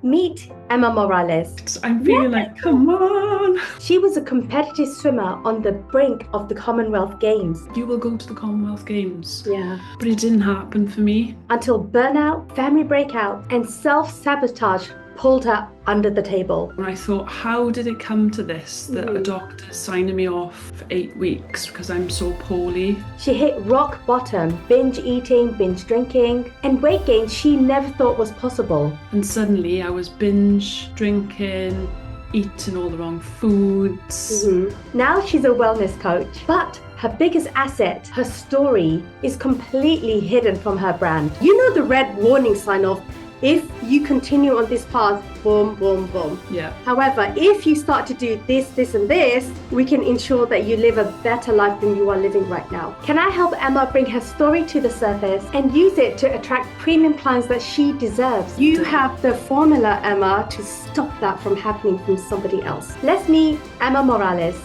Meet Emma Morales. I'm feeling like, come on. She was a competitive swimmer on the brink of the Commonwealth Games. You will go to the Commonwealth Games. Yeah. But it didn't happen for me. Until burnout, family breakout, and self-sabotage pulled her under the table. And I thought, how did it come to this, that a doctor signed me off for 8 weeks because I'm so poorly? She hit rock bottom, binge eating, binge drinking, and weight gain she never thought was possible. And suddenly I was binge drinking, eating all the wrong foods. Now she's a wellness coach, but her biggest asset, her story, is completely hidden from her brand. You know the red warning sign of, if you continue on this path, boom, boom, boom. Yeah. However, if you start to do this, this, and this, we can ensure that you live a better life than you are living right now. Can I help Emma bring her story to the surface and use it to attract premium clients that she deserves? You have the formula, Emma, to stop that from happening from somebody else. Let's meet Emma Morales.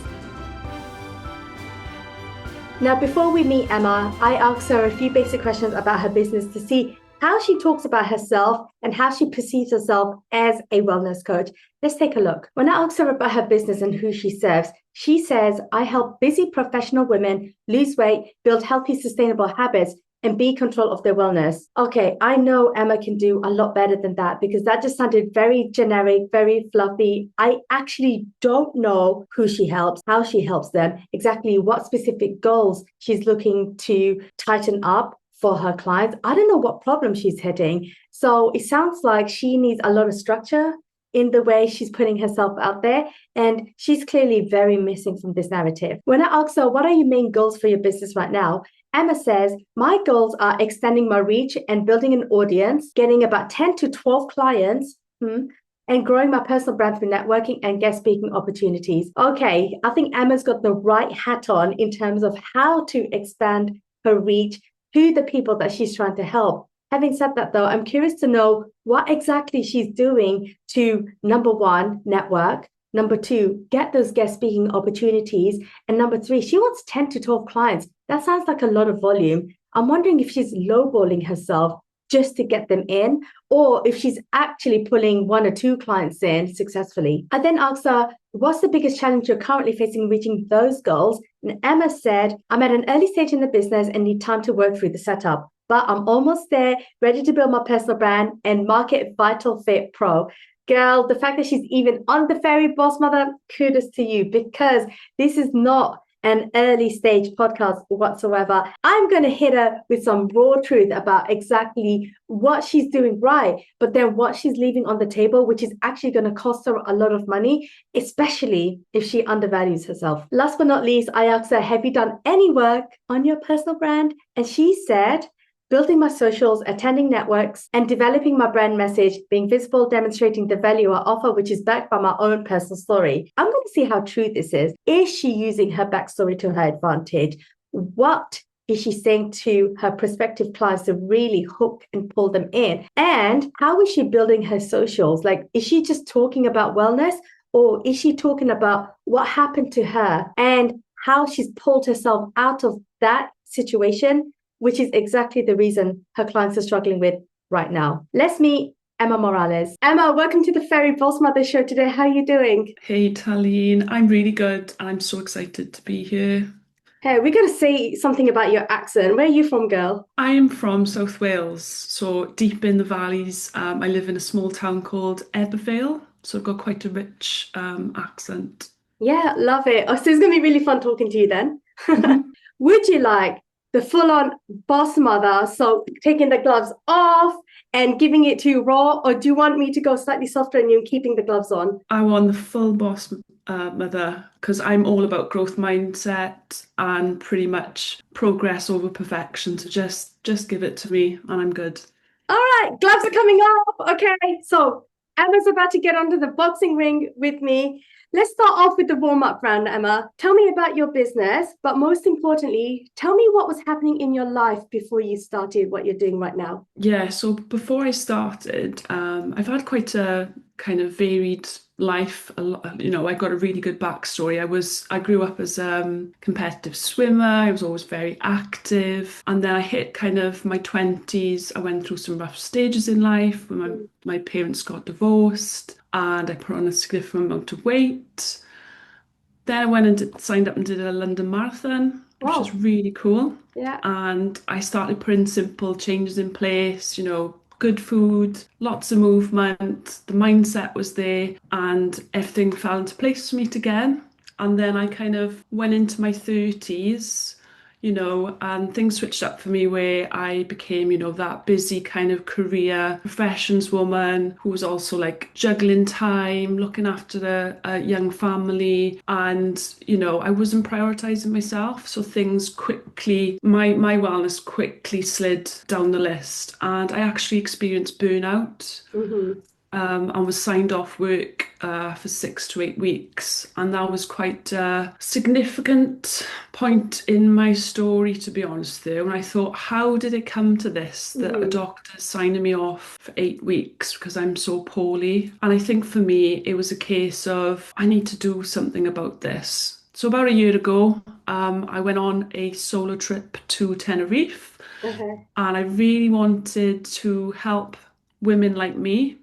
Now, before we meet Emma, I asked her a few basic questions about her business to see how she talks about herself and how she perceives herself as a wellness coach. Let's take a look. When I asked her about her business and who she serves, she says, I help busy professional women lose weight, build healthy, sustainable habits, and be in control of their wellness. Okay, I know Emma can do a lot better than that because that just sounded very generic, very fluffy. I actually don't know who she helps, how she helps them, exactly what specific goals she's looking to tighten up for her clients. I don't know what problem she's hitting. So it sounds like she needs a lot of structure in the way she's putting herself out there. And she's clearly very missing from this narrative. When I asked her, what are your main goals for your business right now? Emma says, my goals are extending my reach and building an audience, getting about 10 to 12 clients, and growing my personal brand through networking and guest speaking opportunities. Okay, I think Emma's got the right hat on in terms of how to expand her reach to the people that she's trying to help. Having said that, though, I'm curious to know what exactly she's doing to, number one, network, number two, get those guest speaking opportunities, and number three, she wants 10 to 12 clients. That sounds like a lot of volume. I'm wondering if she's lowballing herself just to get them in, or if she's actually pulling 1 or 2 clients in successfully. I then asked her, what's the biggest challenge you're currently facing reaching those goals? And Emma said, I'm at an early stage in the business and need time to work through the setup, but I'm almost there, ready to build my personal brand and market Vital Fit Pro. Girl, the fact that she's even on the Fairy Boss Mother, kudos to you, because this is not an early stage podcast whatsoever. I'm going to hit her with some raw truth about exactly what she's doing right, but then what she's leaving on the table, which is actually going to cost her a lot of money, especially if she undervalues herself. Last but not least, I asked her, have you done any work on your personal brand? And she said, building my socials, attending networks, and developing my brand message, being visible, demonstrating the value I offer, which is backed by my own personal story. I'm going to see how true this is. Is she using her backstory to her advantage? What is she saying to her prospective clients to really hook and pull them in? And how is she building her socials? Like, is she just talking about wellness, or is she talking about what happened to her and how she's pulled herself out of that situation, which is exactly the reason her clients are struggling with right now? Let's meet Emma Morales. Emma, welcome to the Fairy Boss Mother show today. How are you doing? Hey, Talene. I'm really good and I'm so excited to be here. Hey, we got to say something about your accent. Where are you from, girl? I am from South Wales, so deep in the valleys. I live in a small town called Ebervale, so I've got quite a rich accent. Yeah, love it. Oh, so it's going to be really fun talking to you then. Would you like the full-on boss mother, so taking the gloves off and giving it to you raw, or do you want me to go slightly softer on you and keeping the gloves on? I want the full boss mother because I'm all about growth mindset and pretty much progress over perfection. So just give it to me and I'm good. All right, gloves are coming off. Okay, so Emma's about to get onto the boxing ring with me. Let's start off with the warm-up round, Emma. Tell me about your business, but most importantly, tell me what was happening in your life before you started what you're doing right now. Yeah, so before I started, I've had quite a kind of varied life. A lot, I got a really good backstory. I grew up as a competitive swimmer. I was always very active. And then I hit kind of my 20s. I went through some rough stages in life when my parents got divorced and I put on a significant amount of weight. Then I went and signed up and did a London Marathon, which is Wow. really cool. Yeah. And I started putting simple changes in place, good food, lots of movement, the mindset was there, and everything fell into place for me again. And then I kind of went into my 30s, and things switched up for me where I became, that busy kind of career professions woman who was also like juggling time, looking after a young family, and I wasn't prioritizing myself. So things quickly, my wellness quickly slid down the list, and I actually experienced burnout Hmm. and was signed off work for 6 to 8 weeks. And that was quite a significant point in my story, to be honest, though. And I thought, how did it come to this that a Hmm. doctor signed me off for 8 weeks because I'm so poorly? And I think for me, it was a case of I need to do something about this. So about a year ago, I went on a solo trip to Tenerife, Okay. and I really wanted to help women like me,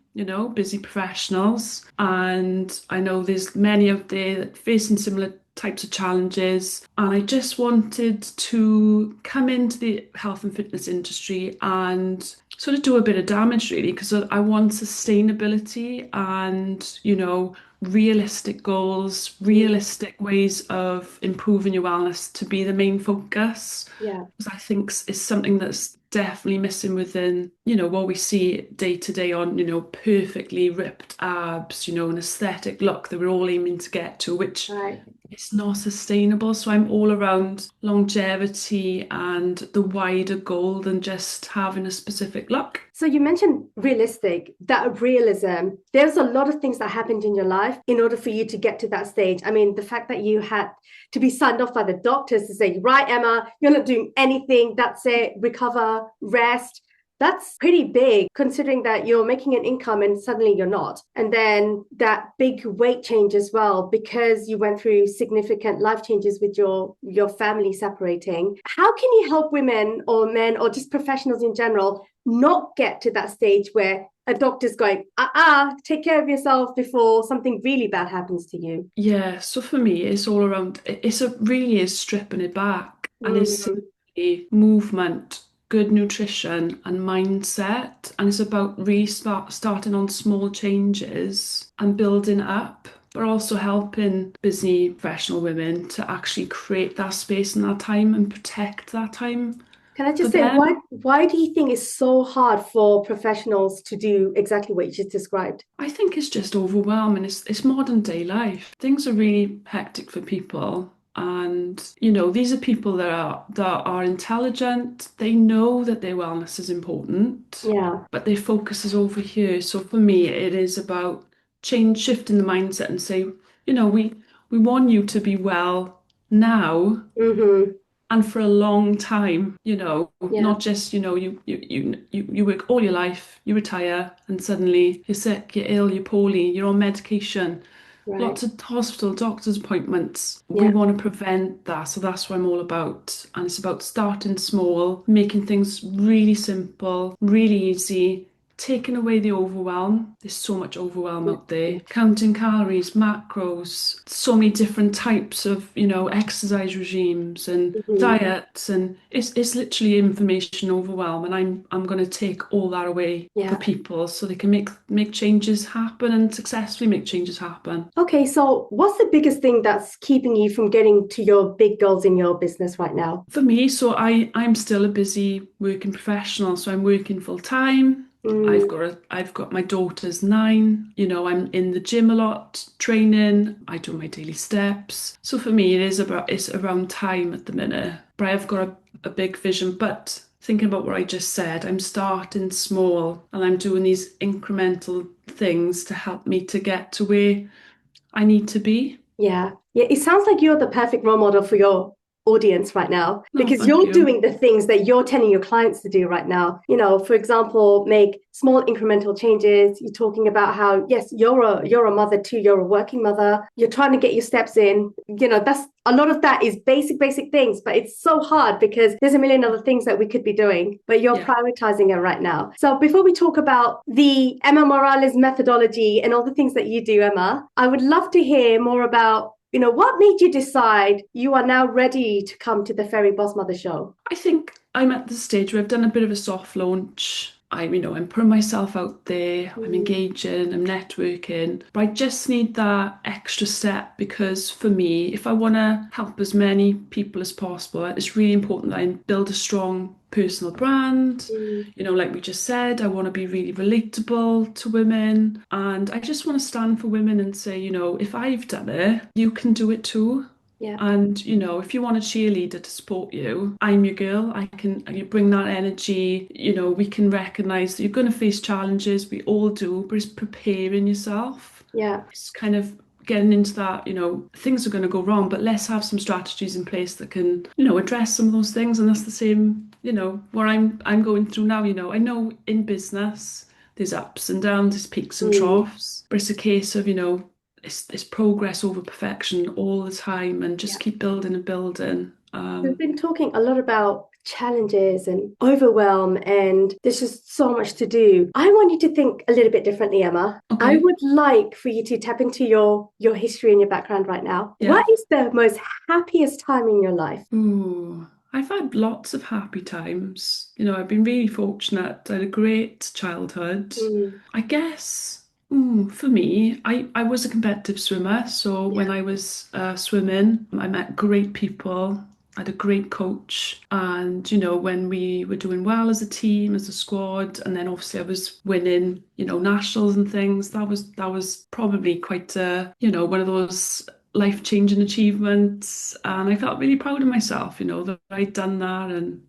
busy professionals. And I know there's many out there that facing similar types of challenges. And I just wanted to come into the health and fitness industry and sort of do a bit of damage, really, because I want sustainability and, realistic goals, Mm. realistic ways of improving your wellness to be the main focus. Yeah. Because I think is something that's definitely missing within, what we see day to day on, perfectly ripped abs, an aesthetic look that we're all aiming to get to, which Right. it's not sustainable. So I'm all around longevity and the wider goal than just having a specific look. So you mentioned realistic, that realism. There's a lot of things that happened in your life in order for you to get to that stage. I mean, the fact that you had to be signed off by the doctors to say, right, Emma, you're not doing anything. That's it. Recover, rest. That's pretty big considering that you're making an income and suddenly you're not. And then that big weight change as well, because you went through significant life changes with your family separating. How can you help women or men or just professionals in general not get to that stage where a doctor's going, take care of yourself before something really bad happens to you? Yeah, so for me, it's all around, it's a really is stripping it back, and it's Mm, simply movement, good nutrition, and mindset. And it's about starting on small changes and building up, but also helping busy professional women to actually create that space and that time and protect that time can I for just say, them. why do you think it's so hard for professionals to do exactly what you just described? I think it's just overwhelming. It's modern day life. Things are really hectic for people. And these are people that are intelligent. They know that their wellness is important, Yeah. but their focus is over here. So for me, it is about shifting the mindset and say, we want you to be well now Mm-hmm. and for a long time, Yeah. not just, you work all your life, you retire, and suddenly you're sick, you're ill, you're poorly, you're on medication, Right. lots of hospital doctor's appointments. We Yeah. want to prevent that. So that's what I'm all about. And it's about starting small, making things really simple, really easy, taking away the overwhelm. There's so much overwhelm out there. Counting calories, macros, so many different types of, exercise regimes and Mm-hmm. diets, and it's literally information overwhelm. And I'm going to take all that away for Yeah. people so they can make changes happen and successfully make changes happen. Okay, so what's the biggest thing that's keeping you from getting to your big goals in your business right now? For me, so I'm still a busy working professional, so I'm working full time. Mm, I've got my daughter's 9. I'm in the gym a lot, training. I do my daily steps. So for me, it's around time at the minute. But I've got a big vision. But thinking about what I just said, I'm starting small and I'm doing these incremental things to help me to get to where I need to be. yeah. Yeah, it sounds like you're the perfect role model for your audience right now, No, because thank you're you. doing the things that you're telling your clients to do right now. You know, for example, make small incremental changes. You're talking about how, yes, you're a mother too, you're a working mother. You're trying to get your steps in. You know, that's a lot of that is basic things, but it's so hard because there's a million other things that we could be doing, but you're prioritizing it right now. So before we talk about the Emma Morales methodology and all the things that you do, Emma, I would love to hear more about, you know, what made you decide you are now ready to come to the Fairy Boss Mother show? I think I'm at the stage where I've done a bit of a soft launch. I'm putting myself out there, I'm engaging, I'm networking, but I just need that extra step because for me, if I want to help as many people as possible, it's really important that I build a strong personal brand. You know, like we just said, I want to be really relatable to women, and I just want to stand for women and say, you know, if I've done it, you can do it too. Yeah. And, you know, if you want a cheerleader to support you, I'm your girl. You bring that energy. You know, we can recognize that you're going to face challenges. We all do, but it's preparing yourself. Yeah. It's kind of getting into that, you know, things are going to go wrong, but let's have some strategies in place that can, you know, address some of those things. And that's the same, you know, where I'm going through now. You know, I know in business, there's ups and downs, there's peaks and troughs, but it's a case of, you know, it's progress over perfection all the time and just keep building and building. We've been talking a lot about challenges and overwhelm, and there's just so much to do. I want you to think a little bit differently, Emma. I Okay. would like for you to tap into your history and your background right now. Yeah. What is the most happiest time in your life? Ooh, I've had lots of happy times. You know, I've been really fortunate. I had a great childhood. I guess, for me, I was a competitive swimmer. So when I was swimming, I met great people. I had a great coach. And, you know, when we were doing well as a team, as a squad, and then obviously I was winning, you know, nationals and things, that was probably quite you know, one of those life-changing achievements. And I felt really proud of myself, you know, that I'd done that and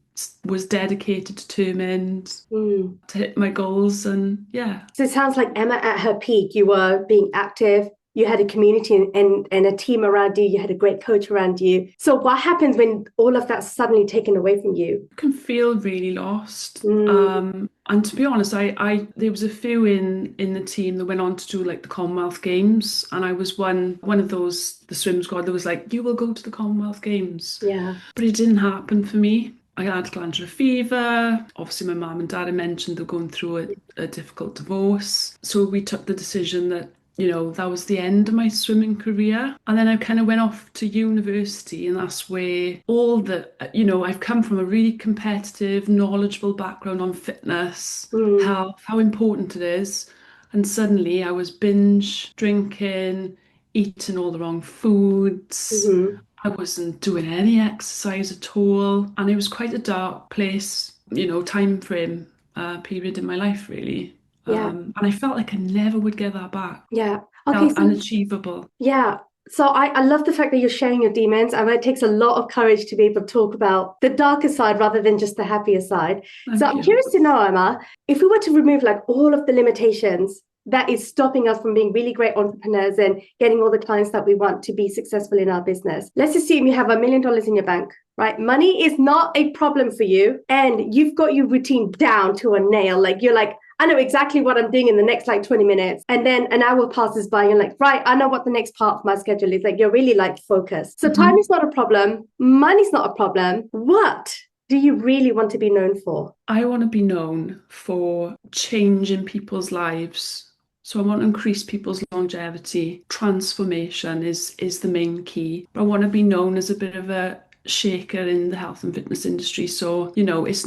was dedicated, determined to hit my goals. And yeah. So it sounds like Emma at her peak, you were being active, you had a community and a team around you, you had a great coach around you. So what happens when all of that's suddenly taken away from you? You can feel really lost. And to be honest, I there was a few in the team that went on to do like the Commonwealth Games, and I was one of those, the swim squad that was like, you will go to the Commonwealth Games. Yeah. But it didn't happen for me. I had glandular fever. Obviously, my mum and dad, I mentioned, they're going through a difficult divorce. So we took the decision that, you know, that was the end of my swimming career. And then I kind of went off to university, and that's where all the, you know, I've come from a really competitive, knowledgeable background on fitness, health, how important it is. And suddenly I was binge drinking, eating all the wrong foods. I wasn't doing any exercise at all. And it was quite a dark place, you know, time frame, period in my life, really. Yeah. And I felt like I never would get that back. Yeah. Okay. Felt So, unachievable. yeah. So I love the fact that you're sharing your demons. I mean, it takes a lot of courage to be able to talk about the darker side rather than just the happier side. So Thank I'm you. curious to know, Emma, if we were to remove like all of the limitations that is stopping us from being really great entrepreneurs and getting all the clients that we want to be successful in our business. Let's assume you have $1 million in your bank, right? Money is not a problem for you, and you've got your routine down to a nail. Like you're like, I know exactly what I'm doing in the next like 20 minutes. And then an hour passes by and you're like, right, I know what the next part of my schedule is. Like you're really like focused. So time is not a problem. Money's not a problem. What do you really want to be known for? I want to be known for changing people's lives. So I want to increase people's longevity. Transformation is the main key. But I want to be known as a bit of a shaker in the health and fitness industry. So, you know, it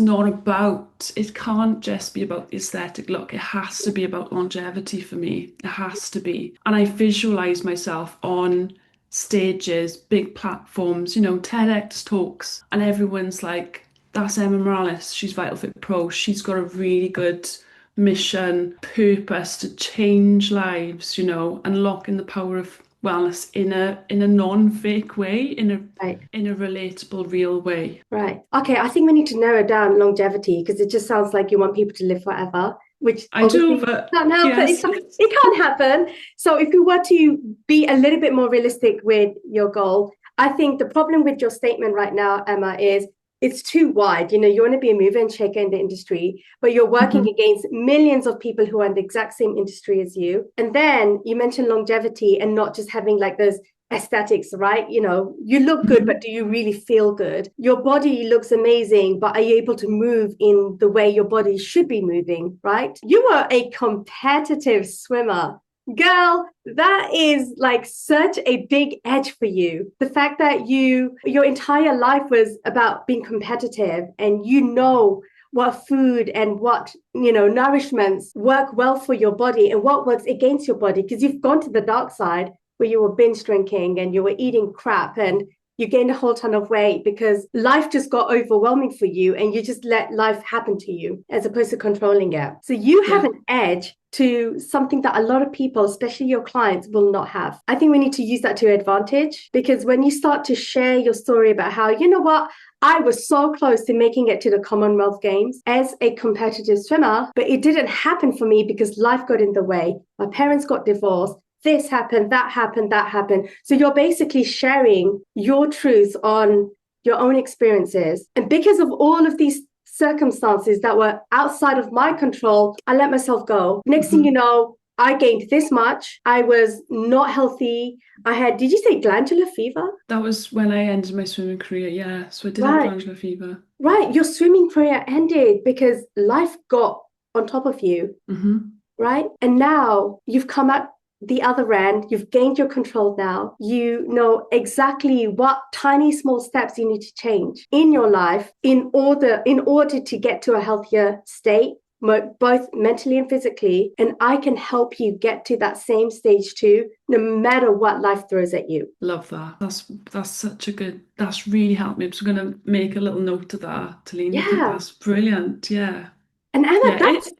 can't just be about the aesthetic look. It has to be about longevity for me. It has to be. And I visualize myself on stages, big platforms, you know, TEDx talks, and everyone's like, that's Emma Morales. She's Vital Fit Pro. She's got a really good mission, purpose to change lives, you know, unlocking the power of wellness in a non-fake way, Right. in a relatable, real way. Right. Okay. I think we need to narrow down longevity because it just sounds like you want people to live forever, which I obviously do, but can't happen. yes. It can't happen. So if we were to be a little bit more realistic with your goal, I think the problem with your statement right now, Emma, is it's too wide. You know, you want to be a mover and shaker in the industry, but you're working against millions of people who are in the exact same industry as you. And then you mentioned longevity and not just having like those aesthetics, right? You know, you look good, but do you really feel good? Your body looks amazing, but are you able to move in the way your body should be moving, right? You are a competitive swimmer. Girl, that is like such a big edge for you. The fact that your entire life was about being competitive and you know what food and what, nourishments work well for your body and what works against your body, because you've gone to the dark side where you were binge drinking and you were eating crap and you gained a whole ton of weight because life just got overwhelming for you and you just let life happen to you as opposed to controlling it. So you have an edge to something that a lot of people, especially your clients, will not have. I think we need to use that to advantage, because when you start to share your story about how, you know what, I was so close to making it to the Commonwealth Games as a competitive swimmer, but it didn't happen for me because life got in the way. My parents got divorced. This happened, that happened, that happened. So you're basically sharing your truth on your own experiences. And because of all of these circumstances that were outside of my control, I let myself go. Next thing you know, I gained this much. I was not healthy. I had, did you say glandular fever? That was when I ended my swimming career, yeah. So I did have glandular fever. Right. Your swimming career ended because life got on top of you. Right. And now you've come out the other end, you've gained your control now. You know exactly what tiny small steps you need to change in your life in order to get to a healthier state, both mentally and physically. And I can help you get to that same stage too, no matter what life throws at you. Love that. That's such a good, that's really helped me. I'm just going to make a little note of that, Talene. I think that's brilliant. Yeah. And Emma,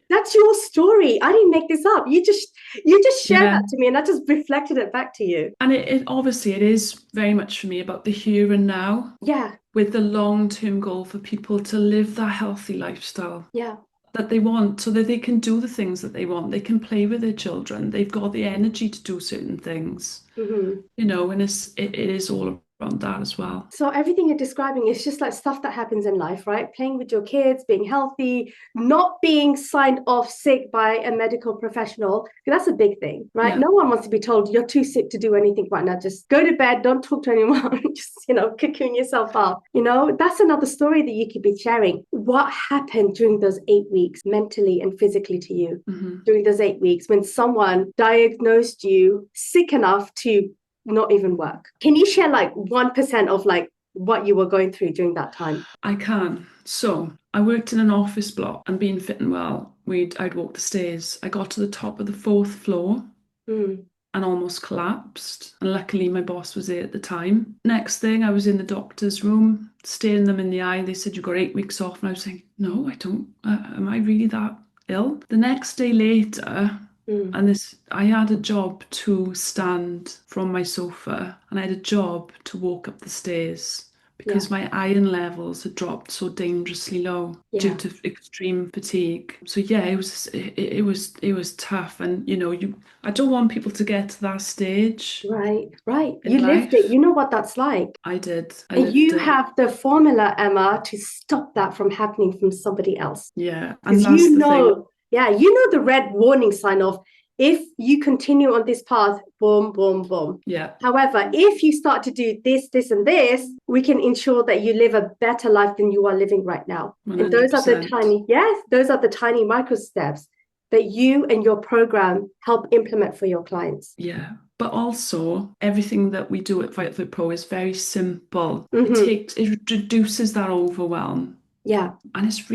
that's your story. I didn't make this up. You just shared that to me, and I just reflected it back to you. And it obviously it is very much for me about the here and now. Yeah. With the long-term goal for people to live that healthy lifestyle. Yeah. That they want, so that they can do the things that they want. They can play with their children. They've got the energy to do certain things. And it is all around that as well. So everything you're describing is just like stuff that happens in life, right? Playing with your kids, being healthy, not being signed off sick by a medical professional. That's a big thing, right? No one wants to be told you're too sick to do anything right now. Just go to bed, don't talk to anyone, just, cocoon yourself up. That's another story that you could be sharing. What happened during those 8 weeks, mentally and physically to you, during those 8 weeks when someone diagnosed you sick enough to not even work? Can you share like 1% of like what you were going through during that time? I can. So I worked in an office block, and being fit and well, I'd walk the stairs. I got to the top of the 4th floor and almost collapsed. And luckily my boss was there at the time. Next thing, I was in the doctor's room, staring them in the eye. They said, "You've got 8 weeks off." And I was saying, "No, I don't. Am I really that ill?" The next day later, and I had a job to stand from my sofa, and I had a job to walk up the stairs because my iron levels had dropped so dangerously low due to extreme fatigue. So yeah, it was tough, and I don't want people to get to that stage. Right. You lived it. You know what that's like. I did. And you have the formula, Emma, to stop that from happening from somebody else. Yeah, and that's the thing. Yeah, the red warning sign of, if you continue on this path, boom, boom, boom. Yeah. However, if you start to do this, this, and this, we can ensure that you live a better life than you are living right now. 100%. And those are the tiny micro steps that you and your program help implement for your clients. Yeah. But also, everything that we do at Vital Fit Pro is very simple. It reduces that overwhelm. Yeah. And it's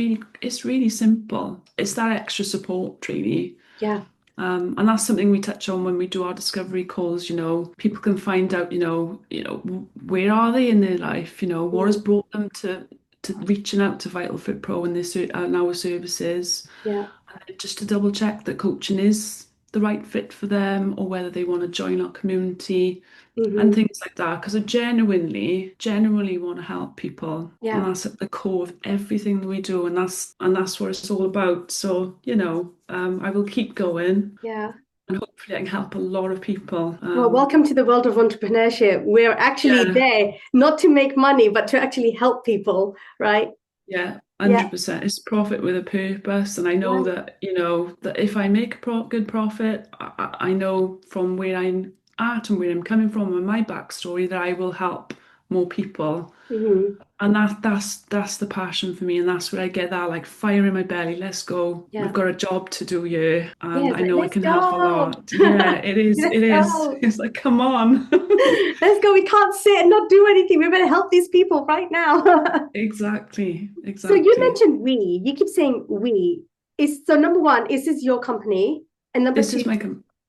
really simple. It's that extra support, really. Yeah. And that's something we touch on when we do our discovery calls. People can find out, where are they in their life? What has brought them to reaching out to Vital Fit Pro and our services. Yeah. And just to double check that coaching is the right fit for them, or whether they want to join our community and things like that. Because I genuinely want to help people. Yeah. And that's at the core of everything that we do, and that's what it's all about. So, I will keep going. Yeah. and hopefully I can help a lot of people. Well, welcome to the world of entrepreneurship. We're actually Yeah, there not to make money, but to actually help people, right? yeah, Yeah. 100%. It's profit with a purpose, and I know Right. that, that if I make a good profit, I know from where I'm at and where I'm coming from and my backstory that I will help more people. Hmm. And that's the passion for me, and that's where I get that like fire in my belly. Let's go. We've Yeah. got a job to do here, Yeah. and It's I like, know I let's can help a go. lot. Yeah, it is. It Let's is. go. It's like, come on. Let's go. We can't sit and not do anything. We better help these people right now. Exactly. So you Exactly. mentioned we. You keep saying we. Is so number one, is this your company? And number This two, is my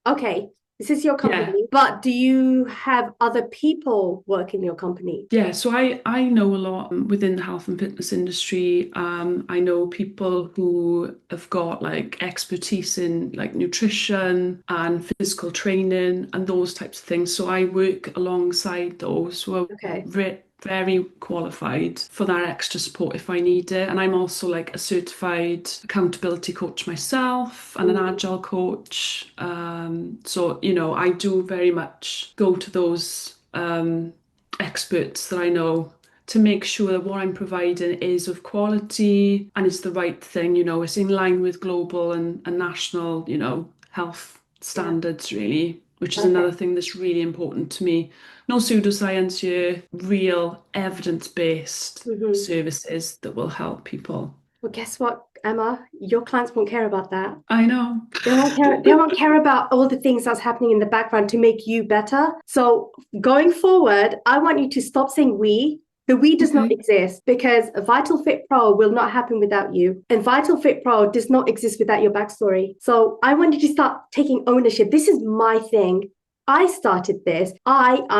okay, this is your yeah. company, but do you have other people work in your company? Yeah, so I know a lot within the health and fitness industry. I know people who have got like expertise in like nutrition and physical training and those types of things. So I work alongside those who are Okay. very qualified for that extra support if I need it. And I'm also like a certified accountability coach myself and an Mm, agile coach. So, I do very much go to those experts that I know to make sure that what I'm providing is of quality and it's the right thing, it's in line with global and national, health yeah. standards really, which is Okay. another thing that's really important to me. No pseudoscience here, real evidence-based Hmm. services that will help people. Well, guess what, Emma? Your clients won't care about that. I know. They won't care. They won't care about all the things that's happening in the background to make you better. So going forward, I want you to stop saying we. The we does not Okay. exist because Vital Fit Pro will not happen without you. And Vital Fit Pro does not exist without your backstory. So I want you to start taking ownership. This is my thing. I started this. I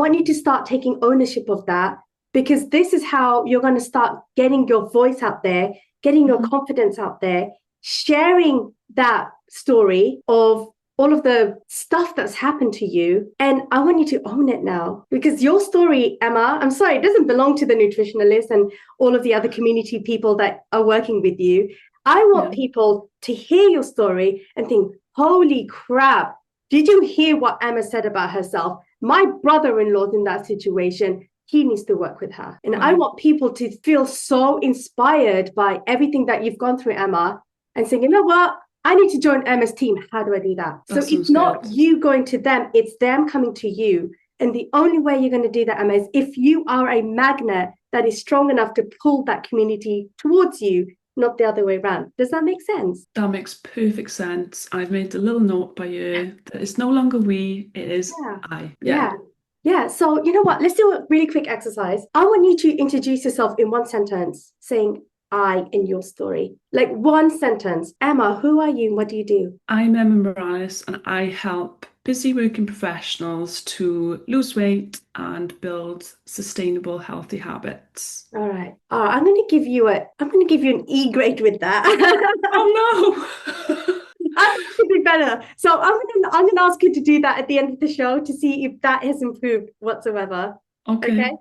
want you to start taking ownership of that because this is how you're going to start getting your voice out there, getting your Mhm. confidence out there, sharing that story of all of the stuff that's happened to you. And I want you to own it now because your story, Emma, I'm sorry, it doesn't belong to the nutritionist and all of the other community people that are working with you. I want Yeah. people to hear your story and think, holy crap, did you hear what Emma said about herself? My brother in law's in that situation. He needs to work with her. And I Wow. want people to feel so inspired by everything that you've gone through, Emma, and saying, you know what? I need to join Emma's team. How do I do that? That So it's sounds not good. you going to them, it's them coming to you. And the only way you're going to do that, Emma, is if you are a magnet that is strong enough to pull that community towards you, not the other way around. Does that make sense? That makes perfect sense. I've made a little note by you that it's no longer we, it is Yeah. I. Yeah. Yeah. Yeah. So, you know what? Let's do a really quick exercise. I want you to introduce yourself in one sentence, saying I in your story. Like one sentence. Emma, who are you and what do you do? I'm Emma Morales and I help busy working professionals to lose weight and build sustainable, healthy habits. All right. I'm going to give you an E grade with that. Oh I thought it could be better. So I'm gonna ask you to do that at the end of the show to see if that has improved whatsoever. no! Okay. Okay.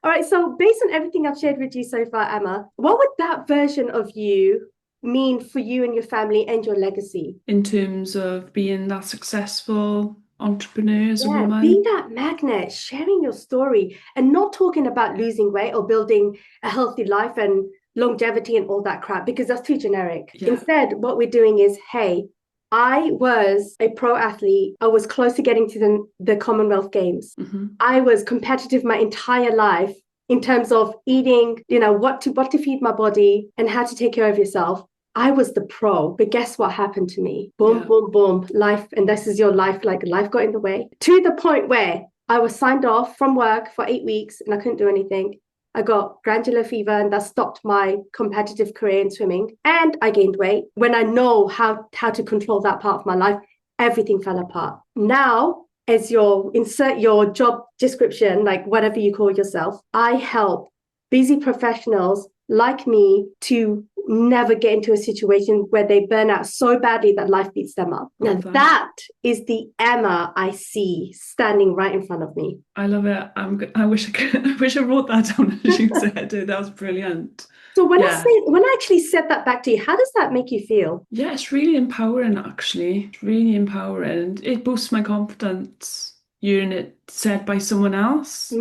All right. So based on everything I've shared with you so far, Emma, what would that version of you mean for you and your family and your legacy? In terms of being that successful entrepreneur as a Yeah, being woman, that magnet, sharing your story, and not talking about losing weight or building a healthy life and longevity and all that crap, because that's too generic. yeah. Instead, what we're doing is, hey, I was a pro athlete. I was close to getting to the Commonwealth Games. Hmm. I was competitive my entire life in terms of eating, what to feed my body and how to take care of yourself. I was the pro, but guess what happened to me? Boom, Yeah. boom, boom. Life, and this is your life, like life got in the way to the point where I was signed off from work for 8 weeks and I couldn't do anything. I got glandular fever and that stopped my competitive career in swimming. And I gained weight. When I know how to control that part of my life, everything fell apart. Now, as your insert your job description, like whatever you call yourself, I help busy professionals like me to never get into a situation where they burn out so badly that life beats them up. Now, that is the Emma I see standing right in front of me. I love it. I wish I could. I wish I wrote that down as you said it. That was brilliant. So when I actually said that back to you, how does that make you feel? Yeah, it's really empowering, actually. It's really empowering. It boosts my confidence hearing it said by someone else.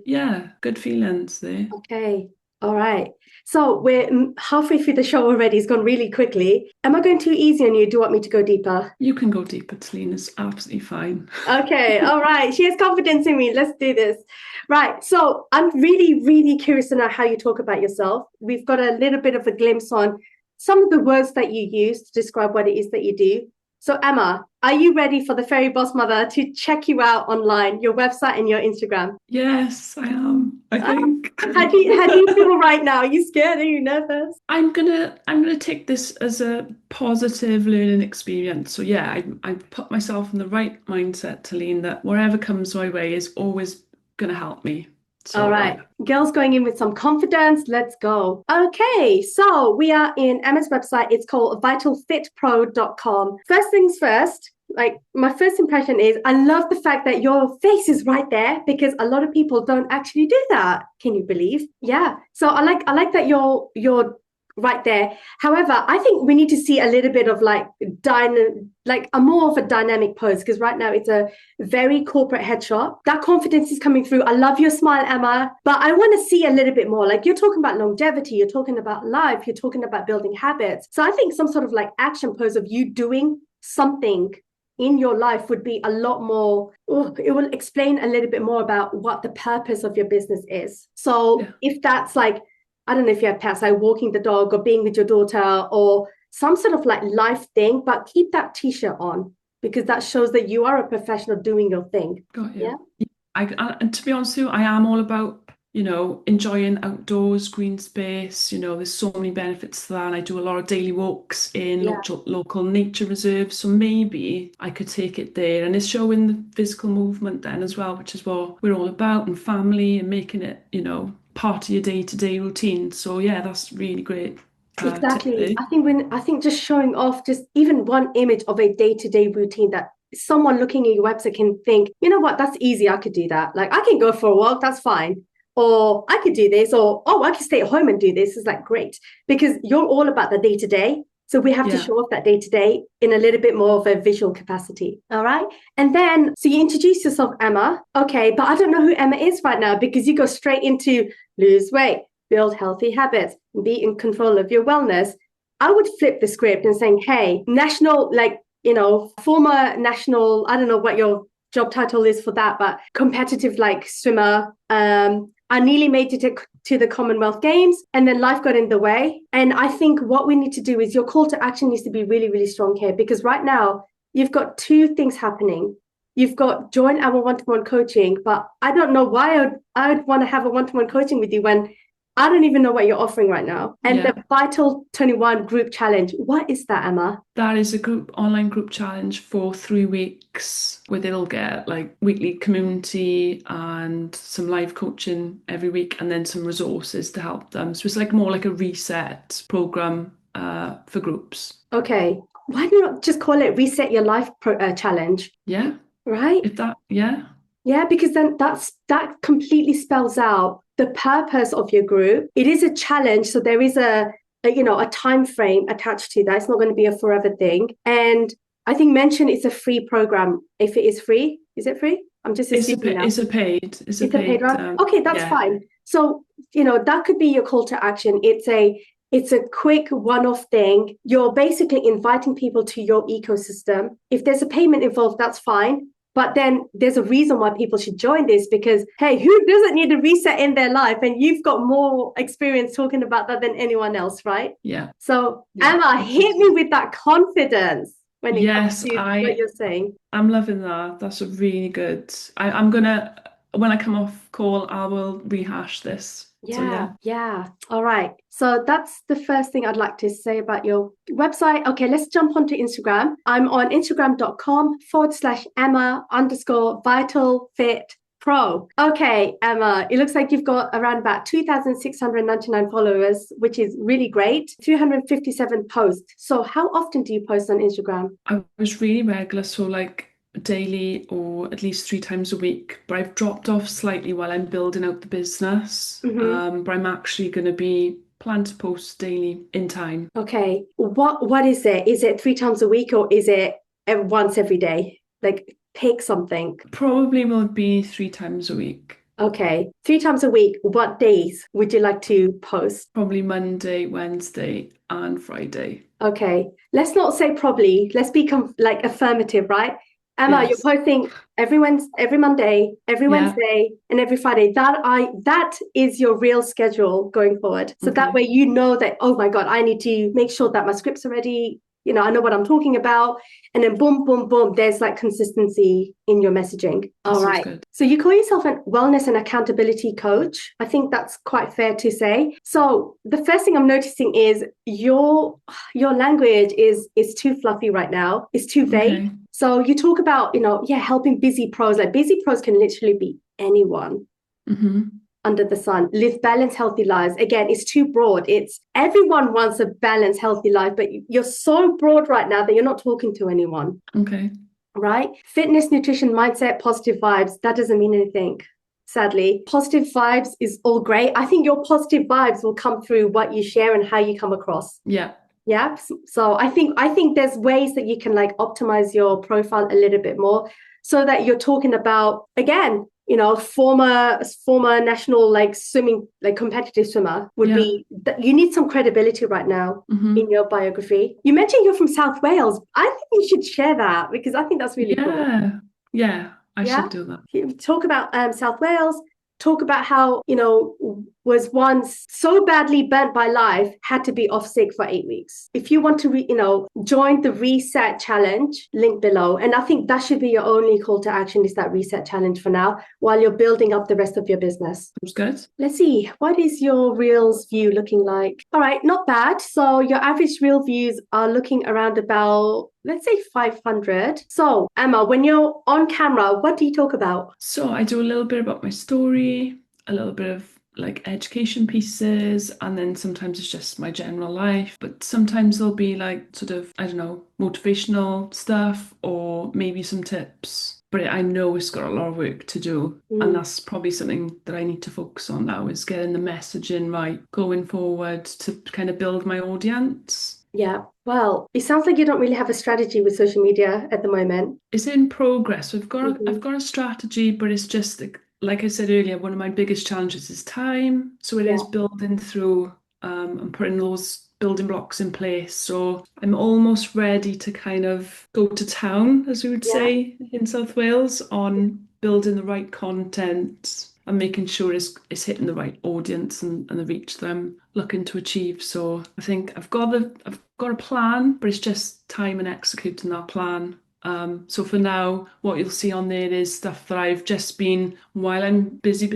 Yeah, good feelings there. Okay. All right. So we're halfway through the show already. It's gone really quickly. Am I going too easy on you? Do you want me to go deeper? You can go deeper, Celine. It's absolutely fine. Okay. All right. She has confidence in me. Let's do this. Right. So I'm really, really curious to know how you talk about yourself. We've got a little bit of a glimpse on some of the words that you use to describe what it is that you do. So Emma, are you ready for the Fairy Boss Mother to check you out online, your website and your Instagram? Yes, I am. I think. How do you feel right now? Are you scared? Are you nervous? I'm gonna take this as a positive learning experience. So yeah, I put myself in the right mindset to lean that wherever comes my way is always gonna help me. So, all right, girls going in with some confidence. Let's go. Okay, so we are in Emma's website. It's called vitalfitpro.com. First things first, like my first impression is I love the fact that your face is right there because a lot of people don't actually do that. Can you believe? Yeah. So I like that you're right there. However, I think we need to see a little bit of like a more of a dynamic pose because right now it's a very corporate headshot. That confidence is coming through. I love your smile, Emma, but I want to see a little bit more. Like you're talking about longevity, you're talking about life, you're talking about building habits. So I think some sort of like action pose of you doing something in your life would be a lot more, it will explain a little bit more about what the purpose of your business is. So if that's like, I don't know if you have pets, like walking the dog or being with your daughter or some sort of like life thing, but keep that t-shirt on because that shows that you are a professional doing your thing. Got you. Yeah. And to be honest with you, I am all about, enjoying outdoors, green space. There's so many benefits to that. And I do a lot of daily walks in local nature reserves. So maybe I could take it there. And it's showing the physical movement then as well, which is what we're all about, and family and making it, part of your day-to-day routine. So yeah, that's really great. Exactly. I think just showing off just even one image of a day-to-day routine that someone looking at your website can think, you know what, that's easy. I could do that. Like I can go for a walk. That's fine. Or I could do this, or I can stay at home and do this. Is like great because you're all about the day-to-day. So we have to show off that day-to-day in a little bit more of a visual capacity. All right. And then, so you introduce yourself, Emma. Okay. But I don't know who Emma is right now because you go straight into lose weight, build healthy habits, be in control of your wellness. I would flip the script and saying, hey, national, former national, I don't know what your job title is for that, but competitive swimmer. I nearly made it to the Commonwealth Games and then life got in the way. And I think what we need to do is your call to action needs to be really, really strong here because right now you've got two things happening. You've got join our one-to-one coaching, but I don't know why I would want to have a one-to-one coaching with you when I don't even know what you're offering right now. And the Vital 21 group challenge, what is that, Emma? That is a online group challenge for 3 weeks where they'll get weekly community and some live coaching every week and then some resources to help them. So it's more like a reset program for groups. Okay. Why do you not just call it Reset Your Life Challenge? Yeah. Right? Yeah, because then that completely spells out the purpose of your group. It is a challenge, so there is a time frame attached to that. It's not going to be a forever thing. And I think mention it's a free program. If it is free, is it free? I'm just assuming now. It's a paid, right? Okay, that's fine. So that could be your call to action. It's a quick one-off thing. You're basically inviting people to your ecosystem. If there's a payment involved, that's fine. But then there's a reason why people should join this because, hey, who doesn't need a reset in their life? And you've got more experience talking about that than anyone else, right? Yeah. So Emma, hit me with that confidence when it comes to what you're saying. I'm loving that. That's a really good. I'm going to, when I come off call, I will rehash this. Yeah. All right. So that's the first thing I'd like to say about your website. Okay, let's jump onto Instagram. I'm on Instagram.com/Emma_vitalfit Pro. Okay, Emma, it looks like you've got around about 2,699 followers, which is really great. 357 posts. So how often do you post on Instagram? I was really regular, so like daily or at least 3 times a week. But I've dropped off slightly while I'm building out the business. Mm-hmm. But I'm actually going to be plan to post daily in time. Okay. What is it? Is it 3 times a week or is it once every day? Like pick something. Probably will be 3 times a week. Okay. 3 times a week. What days would you like to post? Probably Monday, Wednesday, and Friday. Okay. Let's not say probably. Let's be like affirmative, right? Emma, you're Yes. posting every Monday, every Yeah. Wednesday, and every Friday. That is your real schedule going forward. So that Okay. way you know that, oh my God, I need to make sure that my scripts are ready. I know what I'm talking about. And then boom, boom, boom, there's like consistency in your messaging. That All sounds right. good. So you call yourself a wellness and accountability coach. I think that's quite fair to say. So the first thing I'm noticing is your language is too fluffy right now. It's too vague. Okay. So you talk about, helping busy pros. Like busy pros can literally be anyone Mm-hmm. under the sun. Live balanced, healthy lives. Again, it's too broad. It's everyone wants a balanced, healthy life, but you're so broad right now that you're not talking to anyone, Okay. right? Fitness, nutrition, mindset, positive vibes. That doesn't mean anything. Sadly, positive vibes is all great. I think your positive vibes will come through what you share and how you come across. Yeah. Yeah. So I think there's ways that you can like optimize your profile a little bit more so that you're talking about, again, former national like swimming, like competitive swimmer would Yeah. be that you need some credibility right now in Mm-hmm. your biography. You mentioned you're from South Wales. I think you should share that because I think that's really cool. Yeah. Yeah. I Yeah. should do that. Talk about South Wales. Talk about how, was once so badly burnt by life, had to be off sick for 8 weeks. If you want to, join the reset challenge, link below. And I think that should be your only call to action is that reset challenge for now, while you're building up the rest of your business. Sounds good. Let's see, what is your Reels view looking like? All right, not bad. So your average Reel views are looking around about, let's say 500. So Emma, when you're on camera, what do you talk about? So I do a little bit about my story, a little bit of like education pieces, and then sometimes it's just my general life. But sometimes there'll be like sort of, I don't know, motivational stuff or maybe some tips. But I know it's got a lot of work to do. And that's probably something that I need to focus on now is getting the messaging right going forward to kind of build my audience. Yeah. Well, it sounds like you don't really have a strategy with social media at the moment. It's in progress. I've Mhm. got a strategy, but it's just like I said earlier, one of my biggest challenges is time. So it is Yeah. building through and putting those building blocks in place. So I'm almost ready to kind of go to town, as we would Yeah. say in South Wales, on building the right content and making sure it's hitting the right audience and the reach that I'm looking to achieve. So I think I've got a plan, but it's just time and executing that plan. So for now, what you'll see on there is stuff that I've just been, while I'm busy,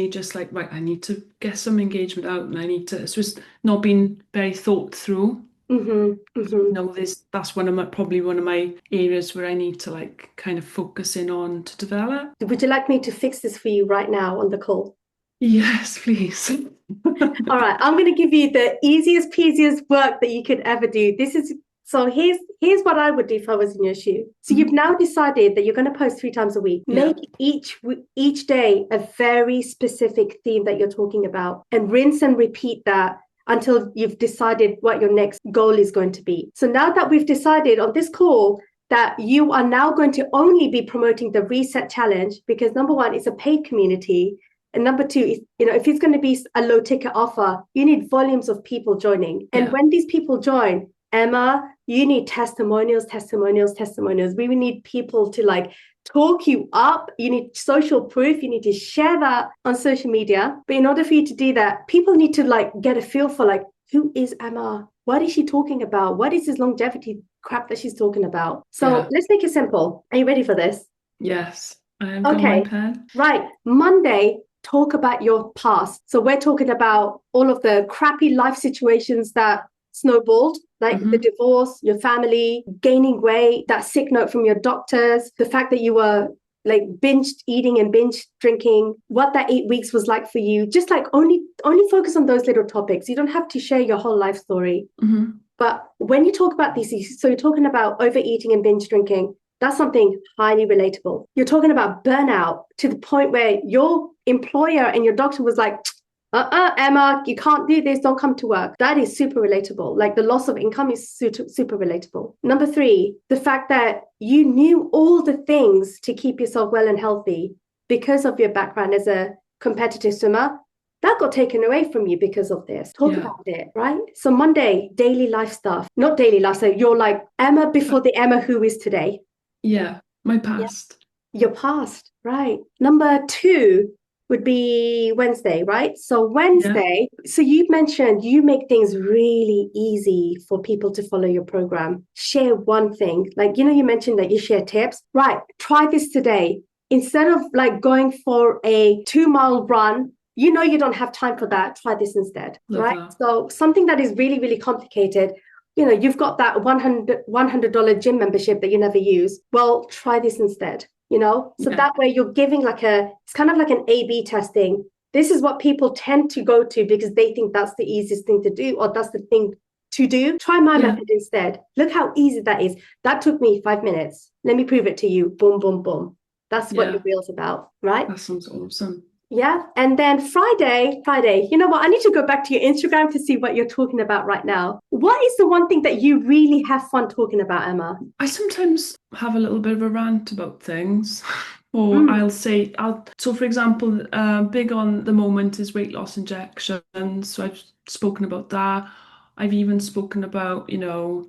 just like, right, I need to get some engagement out and it's just not been very thought through. Mm-hmm. Mm-hmm. No, that's probably one of my areas where I need to like kind of focus in on to develop. Would you like me to fix this for you right now on the call? Yes, please. All right, I'm going to give you the easiest peasiest work that you could ever do. Here's what I would do if I was in your shoe. So you've now decided that you're going to post 3 times a week. Yeah. Make each day a very specific theme that you're talking about, and rinse and repeat that until you've decided what your next goal is going to be. So now that we've decided on this call that you are now going to only be promoting the reset challenge, because number one, it's a paid community. And number two is, if it's going to be a low ticket offer, you need volumes of people joining. And Yeah. when these people join, Emma, you need testimonials. We need people to like talk you up. You need social proof. You need to share that on social media. But in order for you to do that, people need to like get a feel for like, who is Emma? What is she talking about? What is this longevity crap that she's talking about? So let's make it simple. Are you ready for this? Yes, I have got my pen. Right. Monday, talk about your past. So we're talking about all of the crappy life situations that snowballed, like the divorce, your family, gaining weight, that sick note from your doctors, the fact that you were like binge eating and binge drinking, what that 8 weeks was like for you. Just like only focus on those little topics. You don't have to share your whole life story. Mm-hmm. But when you talk about these, so you're talking about overeating and binge drinking, that's something highly relatable. You're talking about burnout to the point where your employer and your doctor was like, Emma, you can't do this. Don't come to work. That is super relatable. Like the loss of income is super relatable. Number 3, the fact that you knew all the things to keep yourself well and healthy because of your background as a competitive swimmer. That got taken away from you because of this. Talk about it, right? So Monday, daily life stuff. Not daily life. So you're like Emma before the Emma who is today. Yeah, my past. Yeah. Your past, right. Number 2 would be Wednesday, right? So Wednesday, so you mentioned you make things really easy for people to follow your program. Share one thing. Like, you mentioned that you share tips. Right, try this today. Instead of like going for a 2-mile run, you don't have time for that. Try this instead, Love right? that. So something that is really, really complicated, you've got that $100 gym membership that you never use. Well, try this instead, So that way you're giving it's kind of like an A/B testing. This is what people tend to go to because they think that's the easiest thing to do or that's the thing to do. Try my method instead. Look how easy that is. That took me 5 minutes. Let me prove it to you. Boom, boom, boom. That's what your reel's about, right? That sounds awesome. Yeah. And then Friday, you know what? I need to go back to your Instagram to see what you're talking about right now. What is the one thing that you really have fun talking about, Emma? I sometimes have a little bit of a rant about things. Or I'll say, so for example, big on the moment is weight loss injections. So I've spoken about that. I've even spoken about,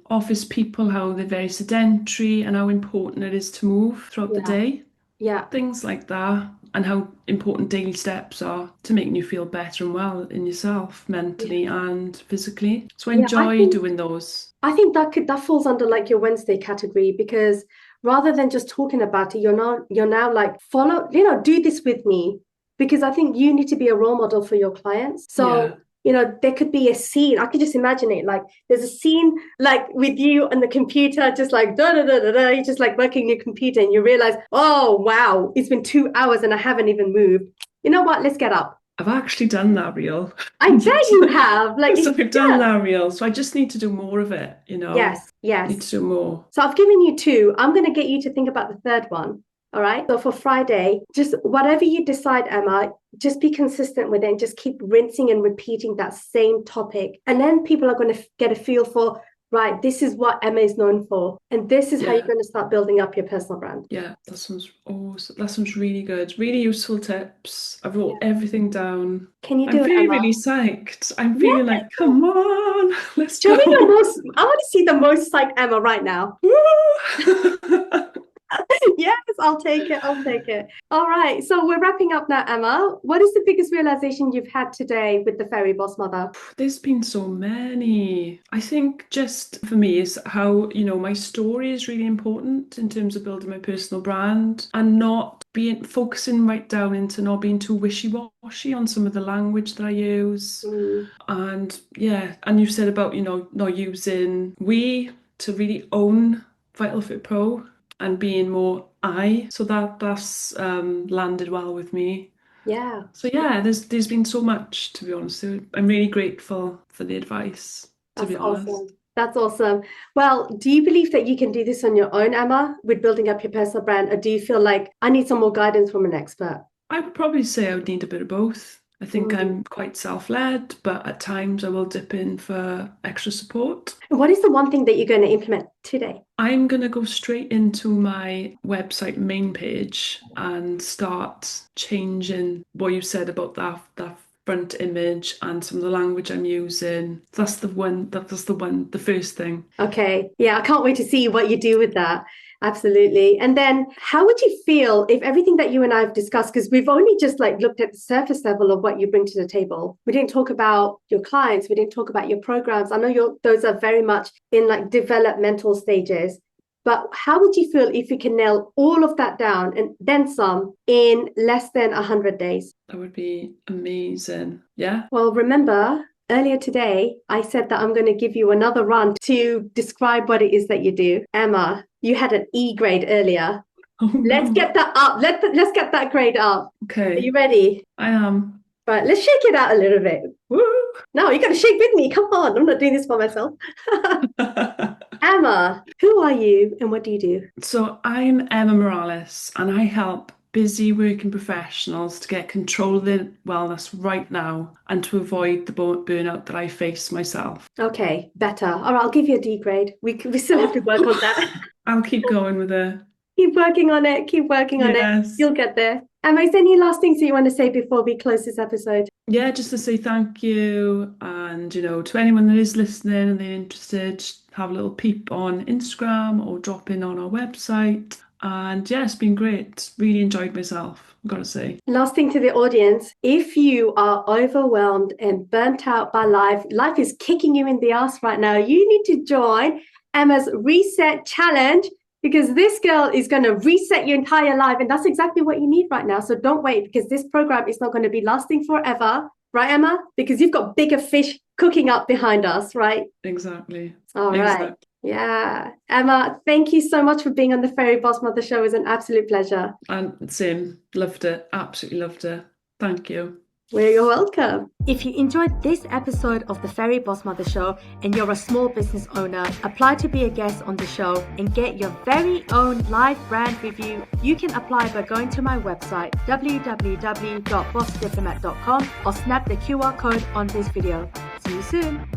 office people, how they're very sedentary and how important it is to move throughout the day. Yeah. Things like that. And how important daily steps are to making you feel better and well in yourself, mentally and physically. So I enjoy doing those. I think that falls under like your Wednesday category because rather than just talking about it, you're now like follow, do this with me because I think you need to be a role model for your clients. So there could be a scene. I could just imagine it. Like there's a scene like with you on the computer, just like da da da da da. You're just like working your computer, and you realize, oh wow, it's been 2 hours and I haven't even moved. You know what? Let's get up. I've actually done that reel. I bet you have. Like so I've done that reel. So I just need to do more of it. Yes. Need to do more. So I've given you 2. I'm going to get you to think about the third one. All right. So for Friday, just whatever you decide, Emma, just be consistent with it and just keep rinsing and repeating that same topic. And then people are going to get a feel for, right, this is what Emma is known for. And this is how you're going to start building up your personal brand. Yeah, that sounds awesome. That sounds really good. Really useful tips. I've wrote everything down. Can you do I'm it, really, Emma? really psyched. I'm feeling like, come on, let's go. I want to see the most psyched Emma right now. Yes, I'll take it. All right. So we're wrapping up now, Emma. What is the biggest realization you've had today with the Fairy Boss Mother? There's been so many. I think just for me is how, my story is really important in terms of building my personal brand and not focusing right down into not being too wishy-washy on some of the language that I use. And you've said about, not using we to really own Vital Fit Pro and being more I. So that's landed well with me. Yeah. So there's been so much, to be honest. So I'm really grateful for the advice, to be honest. Awesome. That's awesome. Well, do you believe that you can do this on your own, Emma, with building up your personal brand? Or do you feel like I need some more guidance from an expert? I would probably say I would need a bit of both. I think I'm quite self-led, but at times I will dip in for extra support. What is the one thing that you're going to implement today? I'm going to go straight into my website main page and start changing what you said about that front image and some of the language I'm using. That's the first thing. Okay. Yeah, I can't wait to see what you do with that. Absolutely. And then how would you feel if everything that you and I have discussed, because we've only just looked at the surface level of what you bring to the table. We didn't talk about your clients. We didn't talk about your programs. I know those are very much in developmental stages. But how would you feel if you can nail all of that down and then some in less than 100 days? That would be amazing. Yeah. Well, remember, earlier today, I said that I'm going to give you another run to describe what it is that you do. Emma, you had an E grade earlier. Oh, Let's no. get that up. Let's get that grade up. Are Okay, you ready? I am. Right, let's shake it out a little bit. Woo! No, you got to shake with me. Come on, I'm not doing this by myself. Emma, who are you and what do you do? So I'm Emma Morales, and I help busy working professionals to get control of their wellness right now and to avoid the burnout that I face myself. Okay, better. All right, I'll give you a D grade. We still have to work on that. I'll keep going with it. Keep working on it. Keep working on it. Yes. You'll get there. Emma, is there any last things that you want to say before we close this episode? Yeah, just to say thank you. And, to anyone that is listening and they're interested, have a little peep on Instagram or drop in on our website. And yeah, it's been great. Really enjoyed myself, I've got to say. Last thing to the audience, if you are overwhelmed and burnt out by life is kicking you in the ass right now, you need to join Emma's Reset Challenge because this girl is going to reset your entire life. And that's exactly what you need right now. So don't wait because this program is not going to be lasting forever. Right, Emma? Because you've got bigger fish cooking up behind us, right? Exactly. All right. Exactly. Yeah. Emma, thank you so much for being on the Fairy Boss Mother show. It was an absolute pleasure. And same, loved it. Absolutely loved it. Thank you. Well, you're welcome. If you enjoyed this episode of the Fairy Boss Mother show and you're a small business owner, apply to be a guest on the show and get your very own live brand review. You can apply by going to my website, www.bossdiplomat.com, or snap the QR code on this video. See you soon.